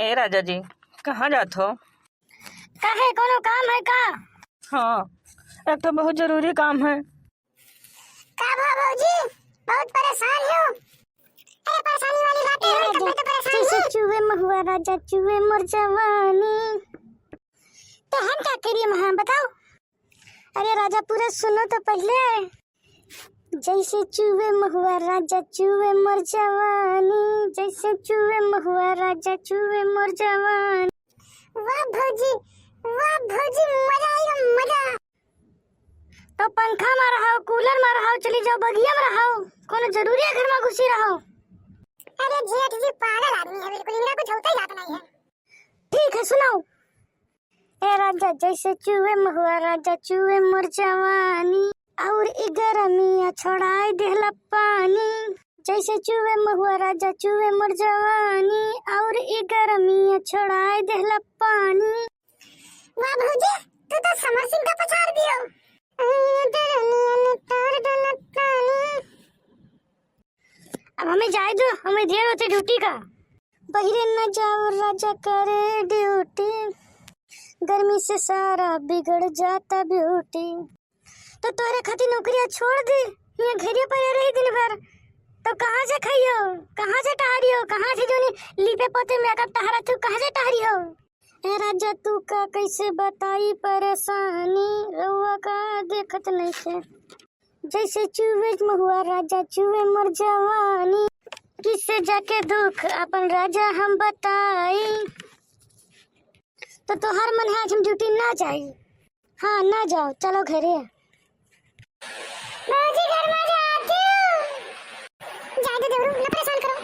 ए राजा जी, कहाँ जात हो? काहे कोनो काम है का? हाँ, एक तो बहुत जरूरी काम है। का भौजी बहुत परेशान हो? अरे परेशानी वाली बात है, कब तो परेशान हो। चूहे महुआ राजा चूहे मोर जवानी, तो हम क्या करिए महा बताओ। अरे राजा पूरा सुनो तो पहले। जैसे चूहे महुआ राजा चूहे मोर जवानी, जैसे चूहे महुआ राजा चूहे मोर जवानी। वाह भौजी मजा आएगा मजा। तो पंखा में रहो, कूलर में रहो, चली जाओ बगिया में रहो, कोनो जरूरी है घर में घुसी रहो। अरे जेठ जी पागल आदमी है बिल्कुल, इनका कुछ होता ही जाता नहीं है। ठीक है सुनाओ। ए राजा जैसे चूहे महुआ राजा चूहे मोर जवानी, और गरमिया छोड़ाई देहला पानी। जैसे चूहे महुआ राजा चूहे मोर जवानी, और गरमिया छोड़ाई देहला पानी। वाह भौजी तू तो समर सिंह का पछाड़ दियो। अब हमें जाए दो, हमें देर होती ड्यूटी का। बहिरे न जाओ राजा करे ड्यूटी, गर्मी से सारा बिगड़ जाता ब्यूटी। तो तोरे खातिर नौकरियां छोड़ दे, यहाँ घरे पर रही दिन भर, तो कहाँ से खाइयो, कहाँ से टहरियो, कहाँ से जोनी लिपे पोते मेकअप टहरा तू कहाँ से टहरियो। ए राजा तू का कैसे बताई परेशानी, रउआ का देखत नहीं से। जैसे चूहे महुआ राजा चूहे मोर जवानी, किससे जाके दुख अपन राजा हम बताई। तो तोहर मन है आज हम ड्यूटी ना जाई? हाँ ना जाओ, चलो घरे। घर में जाती हूँ। जाए दो देवरू, ना परेशान करो।